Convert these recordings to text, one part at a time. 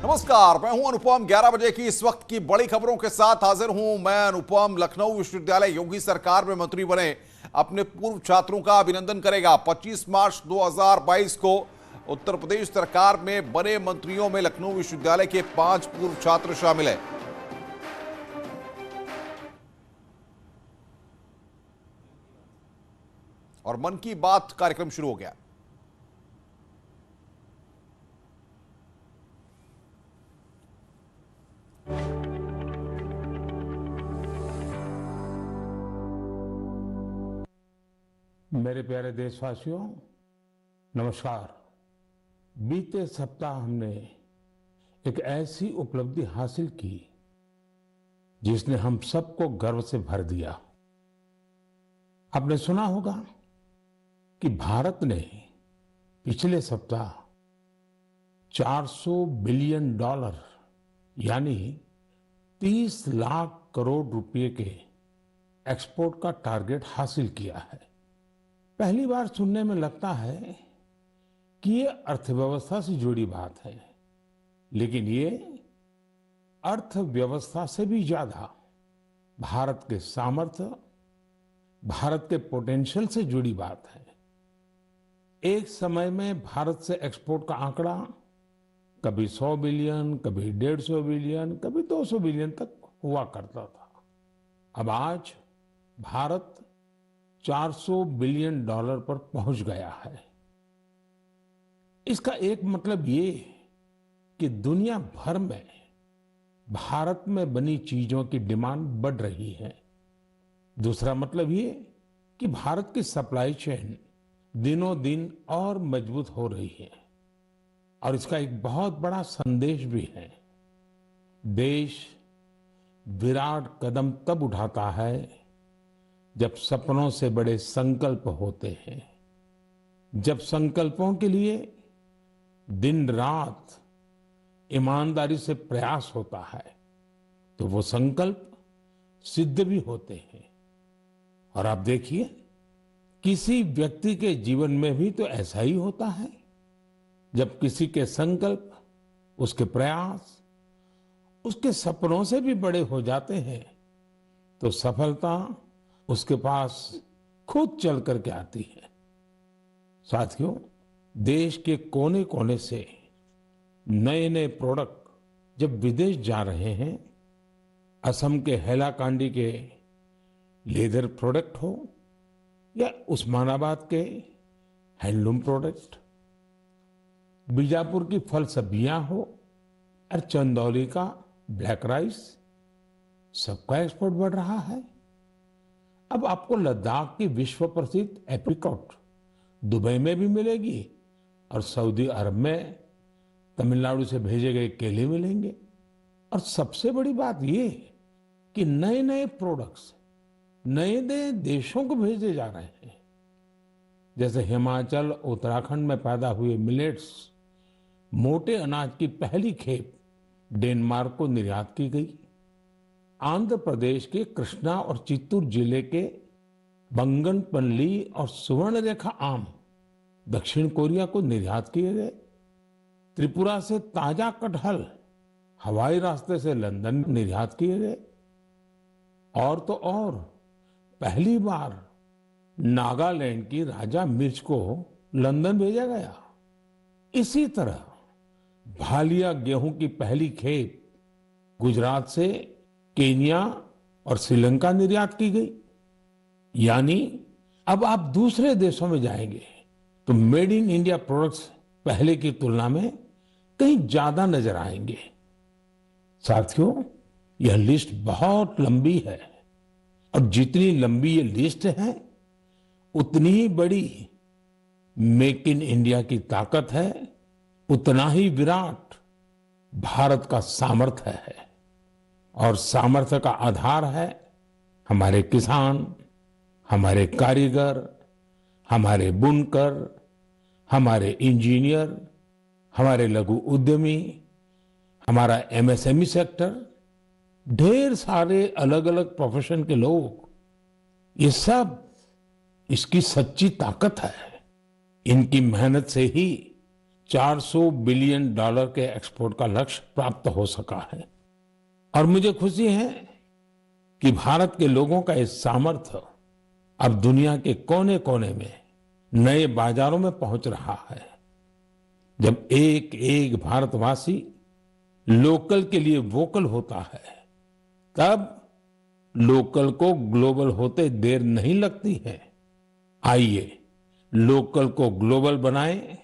नमस्कार, मैं हूं अनुपम। 11 बजे की इस वक्त की बड़ी खबरों के साथ हाजिर हूं। मैं अनुपम। लखनऊ विश्वविद्यालय योगी सरकार में मंत्री बने अपने पूर्व छात्रों का अभिनंदन करेगा। 25 मार्च 2022 को उत्तर प्रदेश सरकार में बने मंत्रियों में लखनऊ विश्वविद्यालय के 5 पूर्व छात्र शामिल हैं। और मन की बात कार्यक्रम शुरू हो गया। मेरे प्यारे देशवासियों, नमस्कार। बीते सप्ताह हमने एक ऐसी उपलब्धि हासिल की जिसने हम सबको गर्व से भर दिया। आपने सुना होगा कि भारत ने पिछले सप्ताह $400 बिलियन यानी 30 लाख करोड़ रुपए के एक्सपोर्ट का टारगेट हासिल किया है। पहली बार सुनने में लगता है कि ये अर्थव्यवस्था से जुड़ी बात है, लेकिन ये अर्थव्यवस्था से भी ज्यादा भारत के सामर्थ्य, भारत के पोटेंशियल से जुड़ी बात है। एक समय में भारत से एक्सपोर्ट का आंकड़ा कभी 100 बिलियन, कभी 150 बिलियन, कभी 200 बिलियन तक हुआ करता था। अब आज भारत $400 बिलियन पर पहुंच गया है। इसका एक मतलब ये कि दुनिया भर में भारत में बनी चीजों की डिमांड बढ़ रही है। दूसरा मतलब ये कि भारत की सप्लाई चेन दिनों दिन और मजबूत हो रही है। और इसका एक बहुत बड़ा संदेश भी है। देश विराट कदम तब उठाता है जब सपनों से बड़े संकल्प होते हैं, जब संकल्पों के लिए दिन रात ईमानदारी से प्रयास होता है तो वो संकल्प सिद्ध भी होते हैं। और आप देखिए, किसी व्यक्ति के जीवन में भी तो ऐसा ही होता है। जब किसी के संकल्प, उसके प्रयास, उसके सपनों से भी बड़े हो जाते हैं तो सफलता उसके पास खुद चल करके आती है। साथियों, देश के कोने कोने से नए नए प्रोडक्ट जब विदेश जा रहे हैं, असम के हैलाकांडी के लेदर प्रोडक्ट हो या उस्मानाबाद के हैंडलूम प्रोडक्ट, बीजापुर की फल सब्जियां हो और चंदौली का ब्लैक राइस, सबका एक्सपोर्ट बढ़ रहा है। अब आपको लद्दाख की विश्व प्रसिद्ध एप्रिकॉट दुबई में भी मिलेगी और सऊदी अरब में तमिलनाडु से भेजे गए केले मिलेंगे। और सबसे बड़ी बात ये कि नए नए प्रोडक्ट्स नए नए देशों को भेजे जा रहे हैं। जैसे हिमाचल, उत्तराखंड में पैदा हुए मिलेट्स, मोटे अनाज की पहली खेप डेनमार्क को निर्यात की गई। आंध्र प्रदेश के कृष्णा और चित्तूर जिले के बंगनपल्ली और सुवर्णरेखा आम दक्षिण कोरिया को निर्यात किए गए। त्रिपुरा से ताजा कटहल हवाई रास्ते से लंदन निर्यात किए गए। और तो और पहली बार नागालैंड की राजा मिर्च को लंदन भेजा गया। इसी तरह भालिया गेहूं की पहली खेप गुजरात से केन्या और श्रीलंका निर्यात की गई। यानी अब आप दूसरे देशों में जाएंगे तो मेड इन इंडिया प्रोडक्ट्स पहले की तुलना में कहीं ज्यादा नजर आएंगे। साथियों, यह लिस्ट बहुत लंबी है और जितनी लंबी ये लिस्ट है उतनी ही बड़ी मेक इन इंडिया की ताकत है, उतना ही विराट भारत का सामर्थ्य है। और सामर्थ्य का आधार है हमारे किसान, हमारे कारीगर, हमारे बुनकर, हमारे इंजीनियर, हमारे लघु उद्यमी, हमारा एमएसएमई सेक्टर, ढेर सारे अलग अलग प्रोफेशन के लोग, ये सब इसकी सच्ची ताकत है। इनकी मेहनत से ही $400 बिलियन के एक्सपोर्ट का लक्ष्य प्राप्त हो सका है। और मुझे खुशी है कि भारत के लोगों का इस सामर्थ्य अब दुनिया के कोने कोने में नए बाजारों में पहुंच रहा है। जब एक एक भारतवासी लोकल के लिए वोकल होता है, तब लोकल को ग्लोबल होते देर नहीं लगती है। आइए लोकल को ग्लोबल बनाएं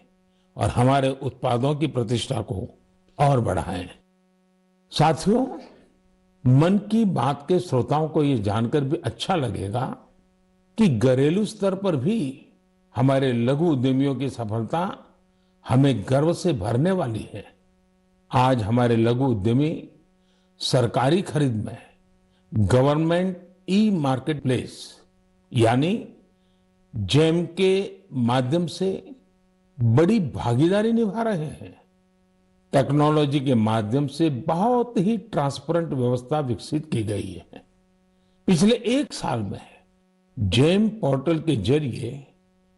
और हमारे उत्पादों की प्रतिष्ठा को और बढ़ाएं। साथियों, मन की बात के श्रोताओं को ये जानकर भी अच्छा लगेगा कि घरेलू स्तर पर भी हमारे लघु उद्यमियों की सफलता हमें गर्व से भरने वाली है। आज हमारे लघु उद्यमी सरकारी खरीद में गवर्नमेंट ई मार्केट प्लेस यानी जेम के माध्यम से बड़ी भागीदारी निभा रहे हैं। टेक्नोलॉजी के माध्यम से बहुत ही ट्रांसपेरेंट व्यवस्था विकसित की गई है। पिछले एक साल में जेम पोर्टल के जरिए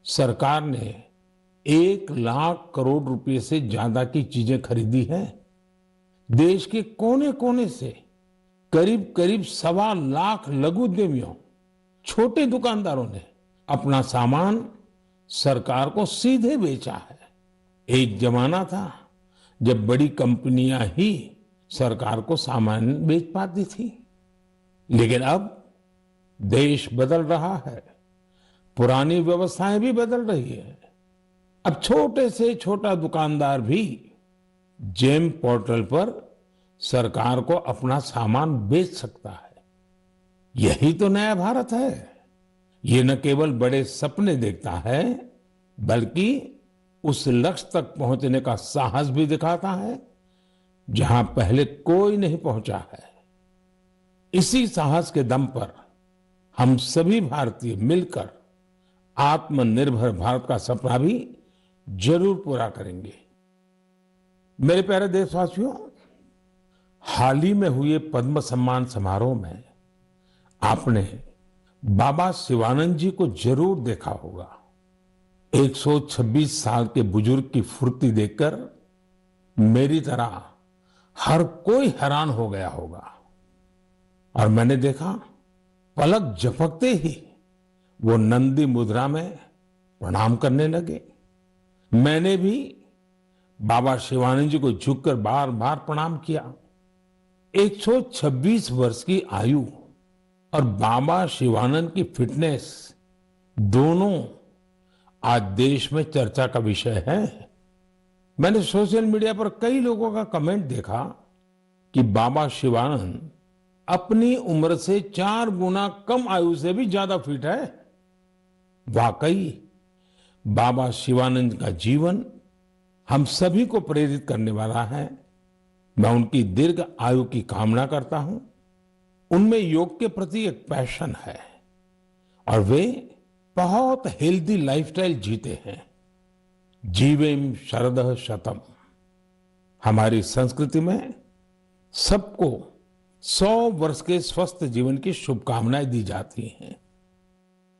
सरकार ने 1 लाख करोड़ रुपए से ज्यादा की चीजें खरीदी हैं। देश के कोने कोने से करीब करीब 1.25 लाख लघु उद्यमियों, छोटे दुकानदारों ने अपना सामान सरकार को सीधे बेचा है। एक जमाना था जब बड़ी कंपनियां ही सरकार को सामान बेच पाती थी, लेकिन अब देश बदल रहा है, पुरानी व्यवस्थाएं भी बदल रही है। अब छोटे से छोटा दुकानदार भी जेम पोर्टल पर सरकार को अपना सामान बेच सकता है। यही तो नया भारत है। ये न केवल बड़े सपने देखता है, बल्कि उस लक्ष्य तक पहुंचने का साहस भी दिखाता है जहां पहले कोई नहीं पहुंचा है। इसी साहस के दम पर हम सभी भारतीय मिलकर आत्मनिर्भर भारत का सपना भी जरूर पूरा करेंगे। मेरे प्यारे देशवासियों, हाल ही में हुए पद्म सम्मान समारोह में आपने बाबा शिवानंद जी को जरूर देखा होगा। 126 साल के बुजुर्ग की फुर्ती देखकर मेरी तरह हर कोई हैरान हो गया होगा। और मैंने देखा, पलक झपकते ही वो नंदी मुद्रा में प्रणाम करने लगे। मैंने भी बाबा शिवानंद जी को झुककर बार बार प्रणाम किया। 126 वर्ष की आयु और बाबा शिवानंद की फिटनेस दोनों आज देश में चर्चा का विषय है। मैंने सोशल मीडिया पर कई लोगों का कमेंट देखा कि बाबा शिवानंद अपनी उम्र से 4 गुना कम आयु से भी ज्यादा फिट है। वाकई बाबा शिवानंद का जीवन हम सभी को प्रेरित करने वाला है। मैं उनकी दीर्घ आयु की कामना करता हूं। उनमें योग के प्रति एक पैशन है और वे बहुत हेल्दी लाइफस्टाइल जीते हैं। जीवेम शरदः शतम। हमारी संस्कृति में सबको 100 वर्ष के स्वस्थ जीवन की शुभकामनाएं दी जाती हैं।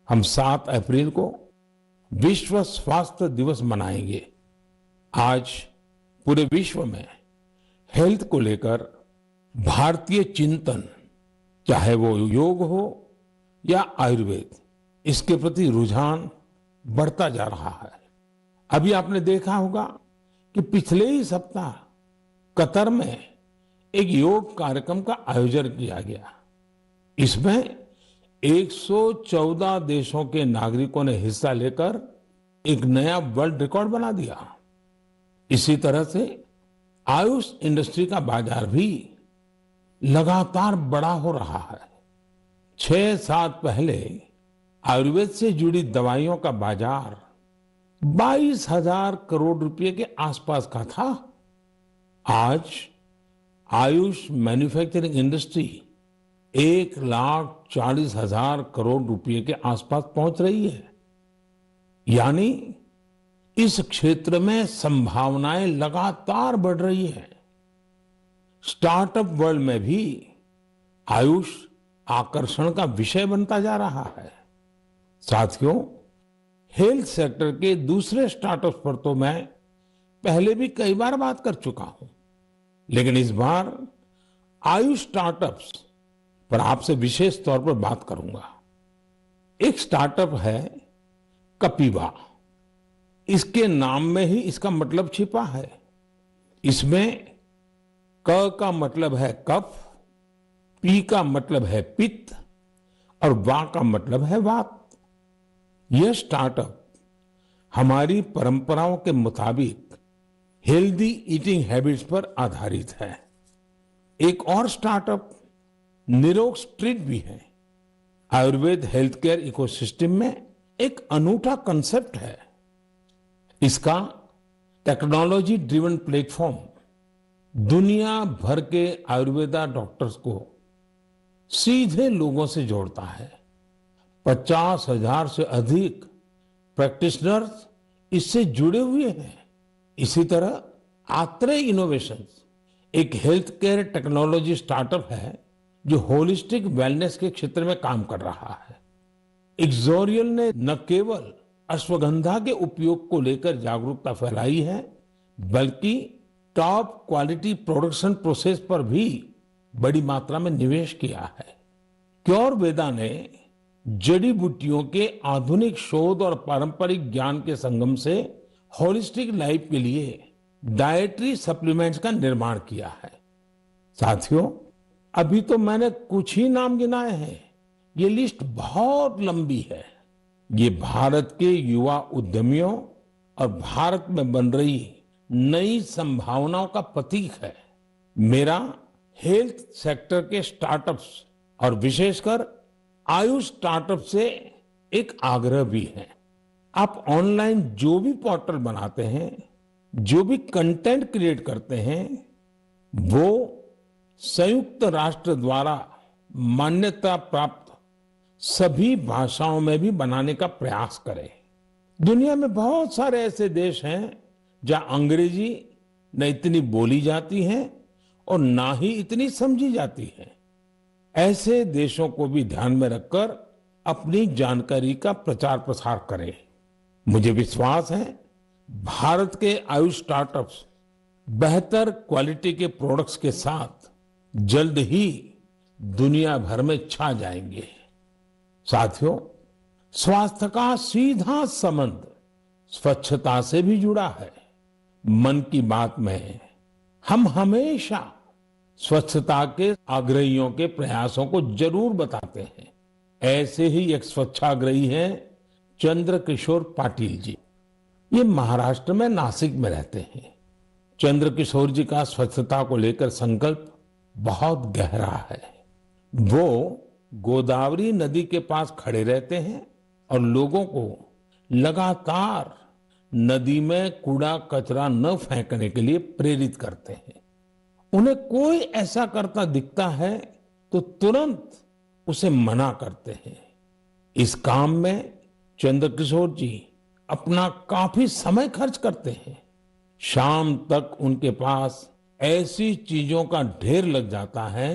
हम 7 अप्रैल को विश्व स्वास्थ्य दिवस मनाएंगे। आज पूरे विश्व में हेल्थ को लेकर भारतीय चिंतन, चाहे वो योग हो या आयुर्वेद, इसके प्रति रुझान बढ़ता जा रहा है। अभी आपने देखा होगा कि पिछले ही सप्ताह कतर में एक योग कार्यक्रम का आयोजन किया गया। इसमें 114 देशों के नागरिकों ने हिस्सा लेकर एक नया वर्ल्ड रिकॉर्ड बना दिया। इसी तरह से आयुष इंडस्ट्री का बाजार भी लगातार बड़ा हो रहा है। 6 साल पहले आयुर्वेद से जुड़ी दवाइयों का बाजार 22,000 करोड़ रुपए के आसपास का था। आज आयुष मैन्युफैक्चरिंग इंडस्ट्री 1,40,000 करोड़ रुपए के आसपास पहुंच रही है। यानी इस क्षेत्र में संभावनाएं लगातार बढ़ रही हैं। स्टार्टअप वर्ल्ड में भी आयुष आकर्षण का विषय बनता जा रहा है। साथियों, हेल्थ सेक्टर के दूसरे स्टार्टअप्स पर तो मैं पहले भी कई बार बात कर चुका हूं, लेकिन इस बार आयुष स्टार्टअप्स पर आपसे विशेष तौर पर बात करूंगा। एक स्टार्टअप है कपिवा। इसके नाम में ही इसका मतलब छिपा है। इसमें क का मतलब है कफ, पी का मतलब है पित्त और वा का मतलब है वात। यह स्टार्टअप हमारी परंपराओं के मुताबिक हेल्दी ईटिंग हैबिट्स पर आधारित है। एक और स्टार्टअप निरोग स्ट्रीट भी है। आयुर्वेद हेल्थ केयर इकोसिस्टम में एक अनूठा कंसेप्ट है। इसका टेक्नोलॉजी ड्रिवन प्लेटफॉर्म दुनिया भर के आयुर्वेदा डॉक्टर्स को सीधे लोगों से जोड़ता है। 50,000 से अधिक प्रैक्टिशनर्स इससे जुड़े हुए हैं। इसी तरह आत्रे इनोवेशंस एक हेल्थ केयर टेक्नोलॉजी स्टार्टअप है जो होलिस्टिक वेलनेस के क्षेत्र में काम कर रहा है। इक्सोरियल ने न केवल अश्वगंधा के उपयोग को लेकर जागरूकता फैलाई है, बल्कि टॉप क्वालिटी प्रोडक्शन प्रोसेस पर भी बड़ी मात्रा में निवेश किया है। क्योरवेदा ने जड़ी बूटियों के आधुनिक शोध और पारंपरिक ज्ञान के संगम से होलिस्टिक लाइफ के लिए डाइटरी सप्लीमेंट्स का निर्माण किया है। साथियों, अभी तो मैंने कुछ ही नाम गिनाए हैं। ये लिस्ट बहुत लंबी है। ये भारत के युवा उद्यमियों और भारत में बन रही नई संभावनाओं का प्रतीक है। मेरा हेल्थ सेक्टर के स्टार्टअप्स और विशेषकर आयुष स्टार्टअप से एक आग्रह भी है। आप ऑनलाइन जो भी पोर्टल बनाते हैं, जो भी कंटेंट क्रिएट करते हैं, वो संयुक्त राष्ट्र द्वारा मान्यता प्राप्त सभी भाषाओं में भी बनाने का प्रयास करें। दुनिया में बहुत सारे ऐसे देश हैं जहां अंग्रेजी न इतनी बोली जाती है और ना ही इतनी समझी जाती है। ऐसे देशों को भी ध्यान में रखकर अपनी जानकारी का प्रचार प्रसार करें। मुझे विश्वास है भारत के आयुष स्टार्टअप्स बेहतर क्वालिटी के प्रोडक्ट्स के साथ जल्द ही दुनिया भर में छा जाएंगे। साथियों, स्वास्थ्य का सीधा संबंध स्वच्छता से भी जुड़ा है। मन की बात में हम हमेशा स्वच्छता के आग्रहियों के प्रयासों को जरूर बताते हैं। ऐसे ही एक स्वच्छाग्रही हैं चंद्रकिशोर पाटिल जी। ये महाराष्ट्र में नासिक में रहते हैं। चंद्रकिशोर जी का स्वच्छता को लेकर संकल्प बहुत गहरा है। वो गोदावरी नदी के पास खड़े रहते हैं और लोगों को लगातार नदी में कूड़ा कचरा न फेंकने के लिए प्रेरित करते हैं। उन्हें कोई ऐसा करता दिखता है तो तुरंत उसे मना करते हैं। इस काम में चंद्रकिशोर जी अपना काफी समय खर्च करते हैं। शाम तक उनके पास ऐसी चीजों का ढेर लग जाता है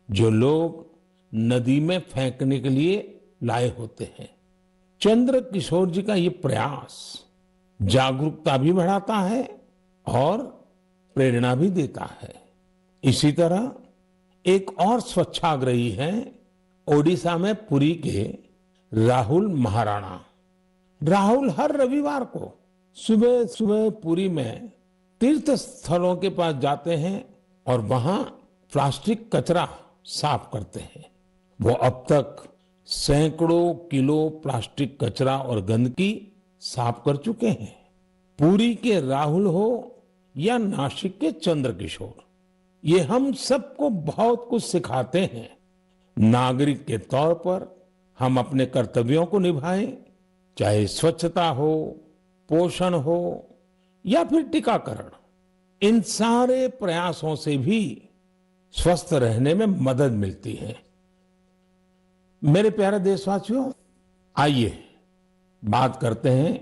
जो लोग नदी में फेंकने के लिए लाए होते हैं। चंद्रकिशोर जी का ये प्रयास जागरूकता भी बढ़ाता है और प्रेरणा भी देता है। इसी तरह एक और स्वच्छाग्रही हैं ओडिशा में पुरी के राहुल महाराणा। राहुल हर रविवार को सुबह सुबह पुरी में तीर्थ स्थलों के पास जाते हैं और वहां प्लास्टिक कचरा साफ करते हैं। वो अब तक सैकड़ों किलो प्लास्टिक कचरा और गंदगी साफ कर चुके हैं। पुरी के राहुल हो या नासिक के चंद्रकिशोर, ये हम सबको बहुत कुछ सिखाते हैं। नागरिक के तौर पर हम अपने कर्तव्यों को निभाएं, चाहे स्वच्छता हो, पोषण हो या फिर टीकाकरण। इन सारे प्रयासों से भी स्वस्थ रहने में मदद मिलती है। मेरे प्यारे देशवासियों, आइए बात करते हैं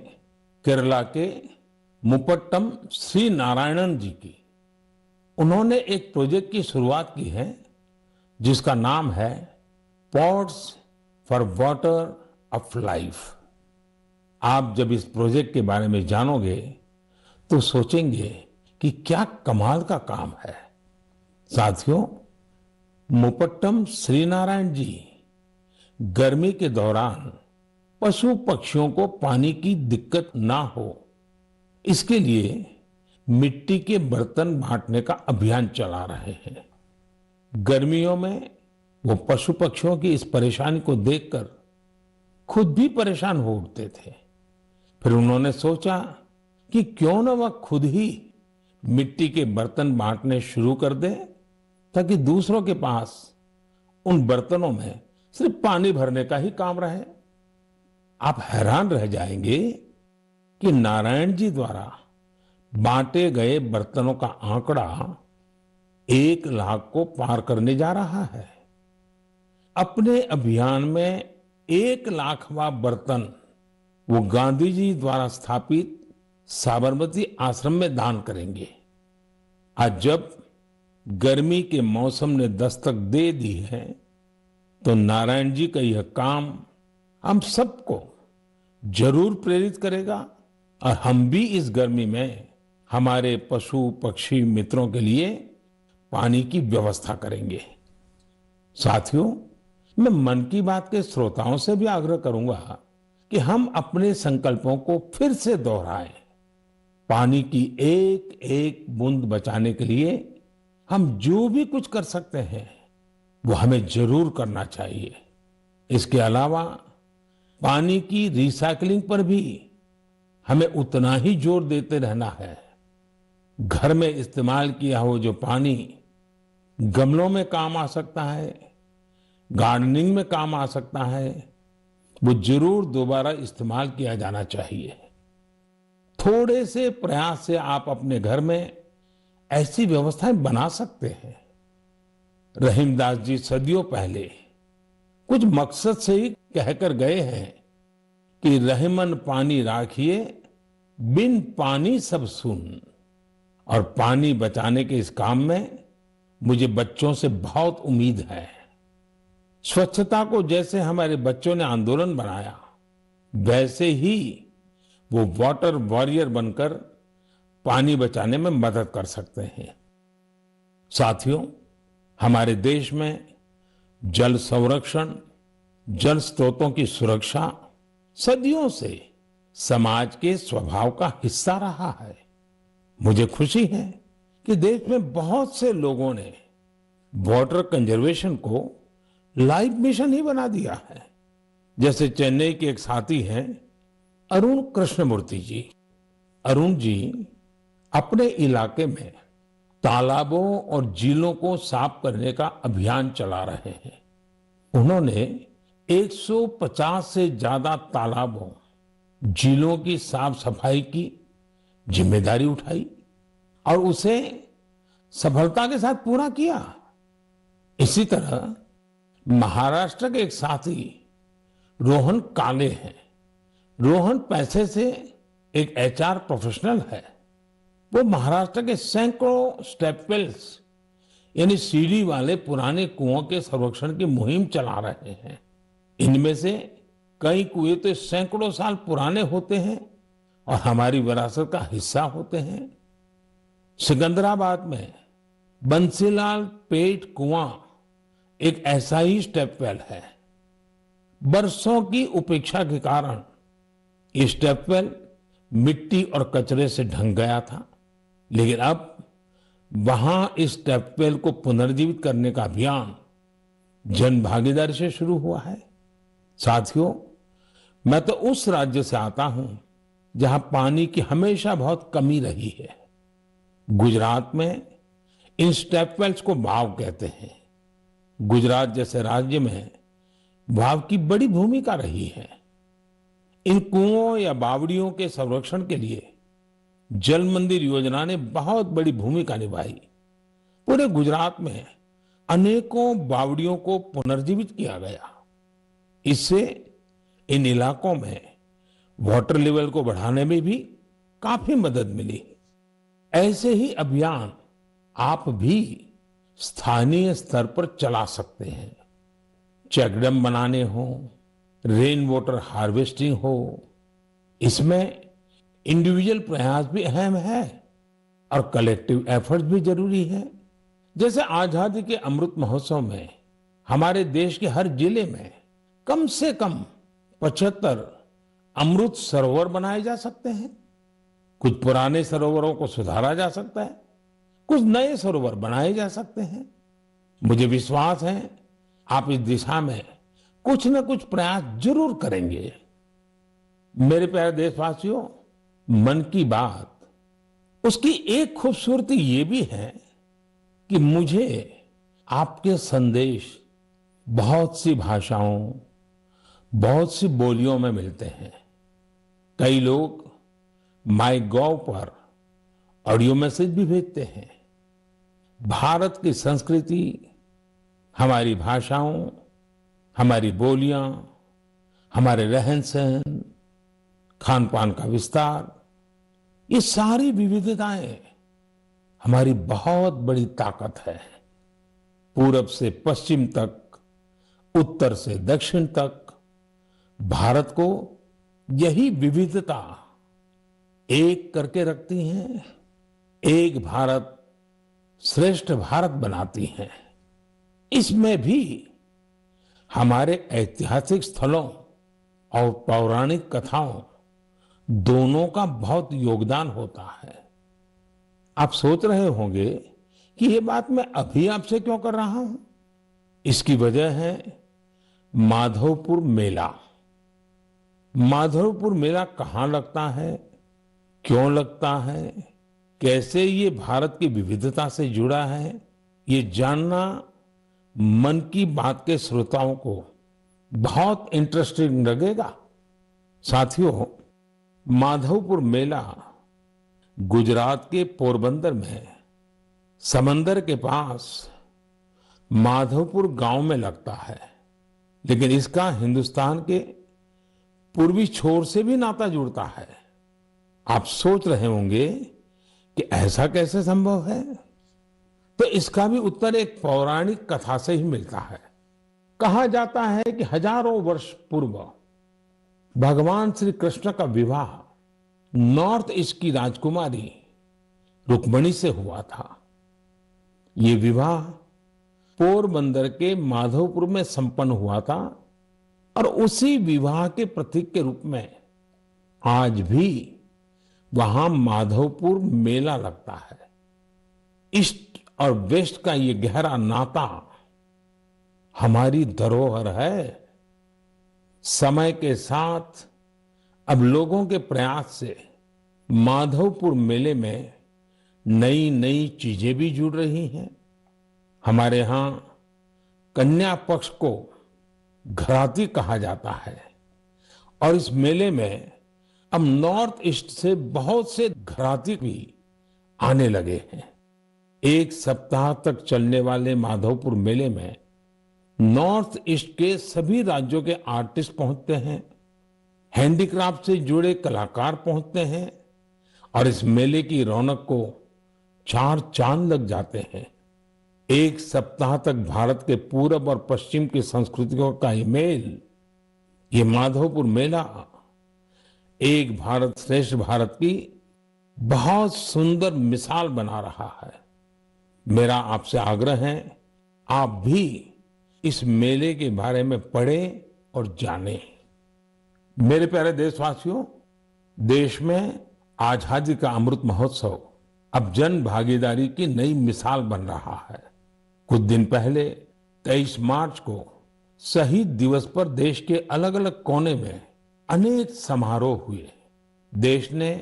केरला के मुपट्टम श्री नारायणन जी की। उन्होंने एक प्रोजेक्ट की शुरुआत की है जिसका नाम है pots for water of life. आप जब इस प्रोजेक्ट के बारे में जानोगे तो सोचेंगे कि क्या कमाल का काम है। साथियों, मुपट्टम श्रीनारायण जी गर्मी के दौरान पशु पक्षियों को पानी की दिक्कत ना हो, इसके लिए मिट्टी के बर्तन बांटने का अभियान चला रहे हैं। गर्मियों में वो पशु पक्षियों की इस परेशानी को देखकर खुद भी परेशान हो उठते थे। फिर उन्होंने सोचा कि क्यों न वह खुद ही मिट्टी के बर्तन बांटने शुरू कर दे, ताकि दूसरों के पास उन बर्तनों में सिर्फ पानी भरने का ही काम रहे। आप हैरान रह जाएंगे कि नारायण जी द्वारा बांटे गए बर्तनों का आंकड़ा 1 लाख को पार करने जा रहा है। अपने अभियान में 1 लाखवां बर्तन वो गांधी जी द्वारा स्थापित साबरमती आश्रम में दान करेंगे। आज जब गर्मी के मौसम ने दस्तक दे दी है, तो नारायण जी का यह काम हम सबको जरूर प्रेरित करेगा और हम भी इस गर्मी में हमारे पशु पक्षी मित्रों के लिए पानी की व्यवस्था करेंगे। साथियों, मैं मन की बात के श्रोताओं से भी आग्रह करूंगा कि हम अपने संकल्पों को फिर से दोहराएं। पानी की एक एक बूंद बचाने के लिए हम जो भी कुछ कर सकते हैं वो हमें जरूर करना चाहिए। इसके अलावा पानी की रिसाइकलिंग पर भी हमें उतना ही जोर देते रहना है। घर में इस्तेमाल किया हो जो पानी गमलों में काम आ सकता है, गार्डनिंग में काम आ सकता है, वो जरूर दोबारा इस्तेमाल किया जाना चाहिए। थोड़े से प्रयास से आप अपने घर में ऐसी व्यवस्थाएं बना सकते हैं। रहीमदास जी सदियों पहले कुछ मकसद से ही कहकर गए हैं कि रहमन पानी राखिए, बिन पानी सब सुन। और पानी बचाने के इस काम में मुझे बच्चों से बहुत उम्मीद है। स्वच्छता को जैसे हमारे बच्चों ने आंदोलन बनाया, वैसे ही वो वाटर वॉरियर बनकर पानी बचाने में मदद कर सकते हैं। साथियों, हमारे देश में जल संरक्षण, जल स्रोतों की सुरक्षा सदियों से समाज के स्वभाव का हिस्सा रहा है। मुझे खुशी है कि देश में बहुत से लोगों ने वाटर कंजर्वेशन को लाइफ मिशन ही बना दिया है। जैसे चेन्नई के एक साथी हैं अरुण कृष्णमूर्ति जी। अरुण जी अपने इलाके में तालाबों और झीलों को साफ करने का अभियान चला रहे हैं। उन्होंने 150 से ज्यादा तालाबों, झीलों की साफ सफाई की जिम्मेदारी उठाई और उसे सफलता के साथ पूरा किया। इसी तरह महाराष्ट्र के एक साथी रोहन काले हैं। रोहन पैसे से एक एचआर प्रोफेशनल है। वो महाराष्ट्र के सैकड़ों स्टेपवेल्स यानी सीढ़ी वाले पुराने कुओं के संरक्षण की मुहिम चला रहे हैं। इनमें से कई कुएं तो सैकड़ों साल पुराने होते हैं और हमारी विरासत का हिस्सा होते हैं। सिकंदराबाद में बंसीलाल पेट कुआं एक ऐसा ही स्टेपवेल है। बरसों की उपेक्षा के कारण ये स्टेपवेल मिट्टी और कचरे से ढंक गया था, लेकिन अब वहां इस स्टेपवेल को पुनर्जीवित करने का अभियान जन भागीदारी से शुरू हुआ है। साथियों, मैं तो उस राज्य से आता हूं जहां पानी की हमेशा बहुत कमी रही है। गुजरात में इन स्टेपवेल्स को वाव कहते हैं। गुजरात जैसे राज्य में वाव की बड़ी भूमिका रही है। इन कुओं या बावड़ियों के संरक्षण के लिए जल मंदिर योजना ने बहुत बड़ी भूमिका निभाई। पूरे गुजरात में अनेकों बावड़ियों को पुनर्जीवित किया गया। इससे इन इलाकों में वाटर लेवल को बढ़ाने में भी काफी मदद मिली। ऐसे ही अभियान आप भी स्थानीय स्तर पर चला सकते हैं। चेकडैम बनाने हो, रेन वाटर हार्वेस्टिंग हो, इसमें इंडिविजुअल प्रयास भी अहम है और कलेक्टिव एफर्ट्स भी जरूरी है। जैसे आजादी के अमृत महोत्सव में हमारे देश के हर जिले में कम से कम 75 अमृत सरोवर बनाए जा सकते हैं। कुछ पुराने सरोवरों को सुधारा जा सकता है, कुछ नए सरोवर बनाए जा सकते हैं। मुझे विश्वास है आप इस दिशा में कुछ न कुछ प्रयास जरूर करेंगे। मेरे प्यारे देशवासियों, मन की बात उसकी एक खूबसूरती ये भी है कि मुझे आपके संदेश बहुत सी भाषाओं, बहुत सी बोलियों में मिलते हैं। कई लोग माई गॉव पर ऑडियो मैसेज भी भेजते हैं। भारत की संस्कृति, हमारी भाषाओं, हमारी बोलियां, हमारे रहन सहन, खान पान का विस्तार, ये सारी विविधताएं हमारी बहुत बड़ी ताकत है। पूरब से पश्चिम तक, उत्तर से दक्षिण तक भारत को यही विविधता एक करके रखती हैं, एक भारत श्रेष्ठ भारत बनाती हैं। इसमें भी हमारे ऐतिहासिक स्थलों और पौराणिक कथाओं दोनों का बहुत योगदान होता है। आप सोच रहे होंगे कि ये बात मैं अभी आपसे क्यों कर रहा हूं। इसकी वजह है माधवपुर मेला। माधवपुर मेला कहां लगता है, क्यों लगता है, कैसे ये भारत की विविधता से जुड़ा है, ये जानना मन की बात के श्रोताओं को बहुत इंटरेस्टिंग लगेगा। साथियों, माधवपुर मेला गुजरात के पोरबंदर में समंदर के पास माधवपुर गांव में लगता है, लेकिन इसका हिंदुस्तान के पूर्वी छोर से भी नाता जुड़ता है। आप सोच रहे होंगे कि ऐसा कैसे संभव है, तो इसका भी उत्तर एक पौराणिक कथा से ही मिलता है। कहा जाता है कि हजारों वर्ष पूर्व भगवान श्री कृष्ण का विवाह नॉर्थ ईस्ट की राजकुमारी रुक्मणी से हुआ था। ये विवाह पोरबंदर के माधवपुर में संपन्न हुआ था और उसी विवाह के प्रतीक के रूप में आज भी वहां माधवपुर मेला लगता है। ईस्ट और वेस्ट का ये गहरा नाता हमारी धरोहर है। समय के साथ अब लोगों के प्रयास से माधवपुर मेले में नई नई चीजें भी जुड़ रही हैं। हमारे यहां कन्या पक्ष को घराती कहा जाता है और इस मेले में अब नॉर्थ ईस्ट से बहुत से घराती भी आने लगे हैं। एक सप्ताह तक चलने वाले माधवपुर मेले में नॉर्थ ईस्ट के सभी राज्यों के आर्टिस्ट पहुंचते हैं, हैंडीक्राफ्ट से जुड़े कलाकार पहुंचते हैं और इस मेले की रौनक को 4 चांद लग जाते हैं। एक सप्ताह तक भारत के पूरब और पश्चिम की संस्कृतियों का ये मेल, ये माधवपुर मेला एक भारत श्रेष्ठ भारत की बहुत सुंदर मिसाल बना रहा है। मेरा आपसे आग्रह है, आप भी इस मेले के बारे में पढ़ें और जानें। मेरे प्यारे देशवासियों, देश में आजादी का अमृत महोत्सव अब जन भागीदारी की नई मिसाल बन रहा है। कुछ दिन पहले 23 मार्च को शहीद दिवस पर देश के अलग अलग कोने में अनेक समारोह हुए। देश ने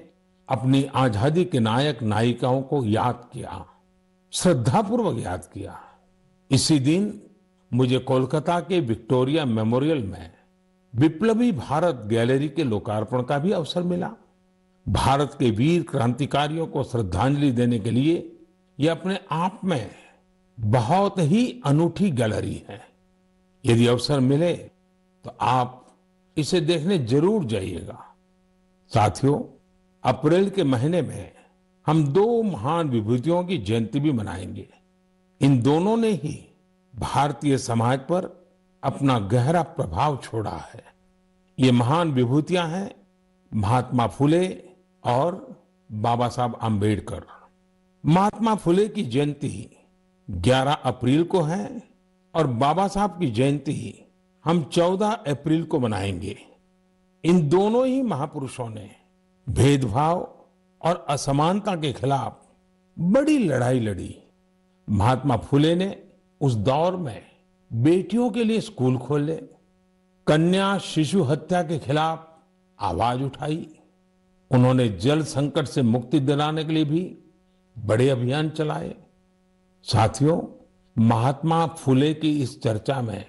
अपनी आजादी के नायक नायिकाओं को याद किया, श्रद्धापूर्वक याद किया। इसी दिन मुझे कोलकाता के विक्टोरिया मेमोरियल में विप्लवी भारत गैलरी के लोकार्पण का भी अवसर मिला। भारत के वीर क्रांतिकारियों को श्रद्धांजलि देने के लिए यह अपने आप में बहुत ही अनूठी गैलरी है। यदि अवसर मिले तो आप इसे देखने जरूर जाइएगा। साथियों, अप्रैल के महीने में हम 2 महान विभूतियों की जयंती भी मनाएंगे। इन दोनों ने ही भारतीय समाज पर अपना गहरा प्रभाव छोड़ा है। ये महान विभूतियां हैं महात्मा फुले और बाबा साहब आम्बेडकर। महात्मा फुले की जयंती 11 अप्रैल को है और बाबा साहब की जयंती हम 14 अप्रैल को मनाएंगे। इन दोनों ही महापुरुषों ने भेदभाव और असमानता के खिलाफ बड़ी लड़ाई लड़ी। महात्मा फुले ने उस दौर में बेटियों के लिए स्कूल खोले, कन्या शिशु हत्या के खिलाफ आवाज उठाई। उन्होंने जल संकट से मुक्ति दिलाने के लिए भी बड़े अभियान चलाए। साथियों, महात्मा फुले की इस चर्चा में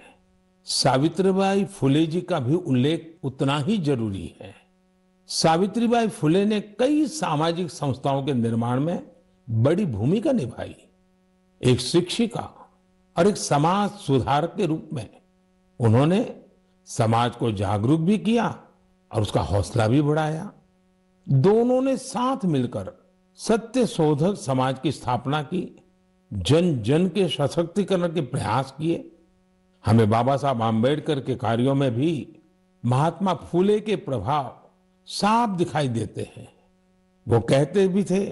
सावित्रीबाई फुले जी का भी उल्लेख उतना ही जरूरी है। सावित्रीबाई फुले ने कई सामाजिक संस्थाओं के निर्माण में बड़ी भूमिका निभाई। एक शिक्षिका और एक समाज सुधारक के रूप में उन्होंने समाज को जागरूक भी किया और उसका हौसला भी बढ़ाया। दोनों ने साथ मिलकर सत्य शोधक समाज की स्थापना की, जन जन के सशक्तिकरण के प्रयास किए। हमें बाबा साहब आम्बेडकर के कार्यों में भी महात्मा फुले के प्रभाव साफ दिखाई देते हैं। वो कहते भी थे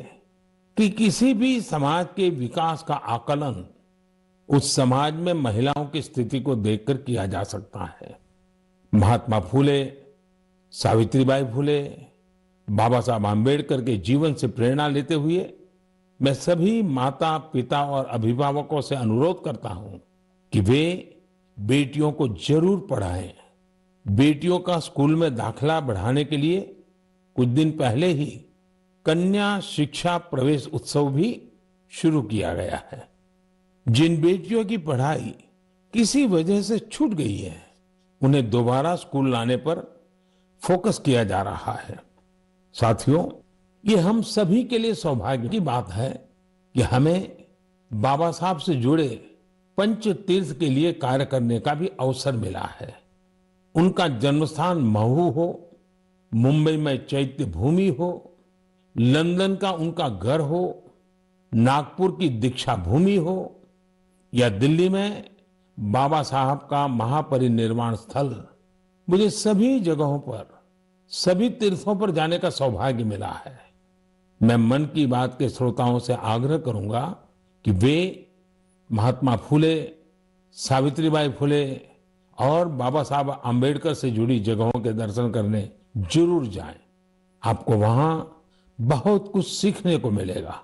कि किसी भी समाज के विकास का आकलन उस समाज में महिलाओं की स्थिति को देखकर किया जा सकता है। महात्मा फुले, सावित्रीबाई फुले, बाबा साहब आम्बेडकर के जीवन से प्रेरणा लेते हुए मैं सभी माता पिता और अभिभावकों से अनुरोध करता हूं कि वे बेटियों को जरूर पढ़ाएं। बेटियों का स्कूल में दाखिला बढ़ाने के लिए कुछ दिन पहले ही कन्या शिक्षा प्रवेश उत्सव भी शुरू किया गया है। जिन बेटियों की पढ़ाई किसी वजह से छूट गई है, उन्हें दोबारा स्कूल लाने पर फोकस किया जा रहा है। साथियों, ये हम सभी के लिए सौभाग्य की बात है कि हमें बाबा साहब से जुड़े पंच तीर्थ के लिए कार्य करने का भी अवसर मिला है। उनका जन्मस्थान महू हो, मुंबई में चैत्य भूमि हो, लंदन का उनका घर हो, नागपुर की दीक्षा भूमि हो या दिल्ली में बाबा साहब का महापरिनिर्वाण स्थल, मुझे सभी जगहों पर, सभी तीर्थों पर जाने का सौभाग्य मिला है। मैं मन की बात के श्रोताओं से आग्रह करूंगा कि वे महात्मा फुले, सावित्रीबाई फुले और बाबा साहब आम्बेडकर से जुड़ी जगहों के दर्शन करने जरूर जाएं। आपको वहां बहुत कुछ सीखने को मिलेगा।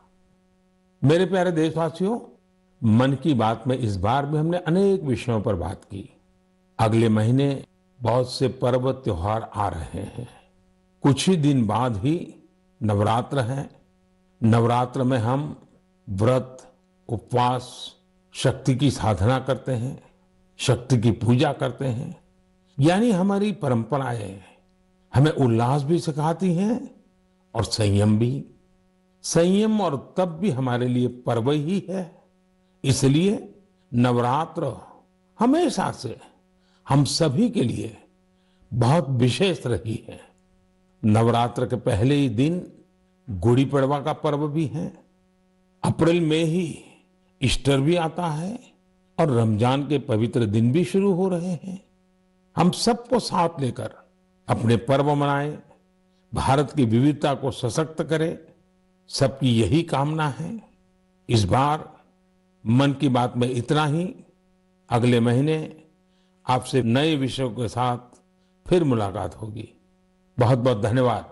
मेरे प्यारे देशवासियों, मन की बात में इस बार भी हमने अनेक विषयों पर बात की। अगले महीने बहुत से पर्व त्योहार आ रहे हैं। कुछ ही दिन बाद ही नवरात्र है। नवरात्र में हम व्रत, उपवास, शक्ति की साधना करते हैं, शक्ति की पूजा करते हैं। यानी हमारी परंपराएं हमें उल्लास भी सिखाती हैं और संयम भी। संयम और तप भी हमारे लिए पर्व ही है। इसलिए नवरात्र हमेशा से हम सभी के लिए बहुत विशेष रही है। नवरात्र के पहले ही दिन गुड़ी पड़वा का पर्व भी है। अप्रैल में ही ईस्टर भी आता है और रमजान के पवित्र दिन भी शुरू हो रहे हैं। हम सबको साथ लेकर अपने पर्व मनाएं, भारत की विविधता को सशक्त करें, सबकी यही कामना है। इस बार मन की बात में इतना ही। अगले महीने आपसे नए विषयों के साथ फिर मुलाकात होगी। बहुत बहुत धन्यवाद।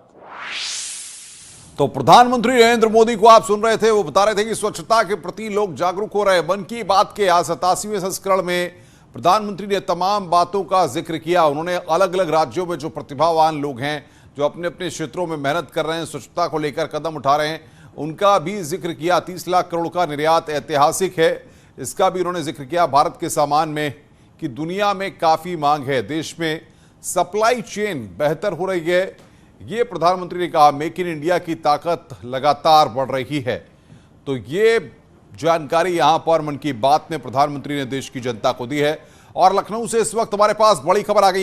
तो प्रधानमंत्री नरेंद्र मोदी को आप सुन रहे थे। वो बता रहे थे कि स्वच्छता के प्रति लोग जागरूक हो रहे हैं। मन की बात के आज 87वें संस्करण में प्रधानमंत्री ने तमाम बातों का जिक्र किया। उन्होंने अलग अलग राज्यों में जो प्रतिभावान लोग हैं, जो अपने अपने क्षेत्रों में मेहनत कर रहे हैं, स्वच्छता को लेकर कदम उठा रहे हैं, उनका भी जिक्र किया। 30 लाख करोड़ का निर्यात ऐतिहासिक है, इसका भी उन्होंने जिक्र किया। भारत के सामान में कि दुनिया में काफी मांग है, देश में सप्लाई चेन बेहतर हो रही है, ये प्रधानमंत्री ने कहा। मेक इन इंडिया की ताकत लगातार बढ़ रही है। तो ये जानकारी यहां पर मन की बात में प्रधानमंत्री ने देश की जनता को दी है। और लखनऊ से इस वक्त हमारे पास बड़ी खबर आ गई।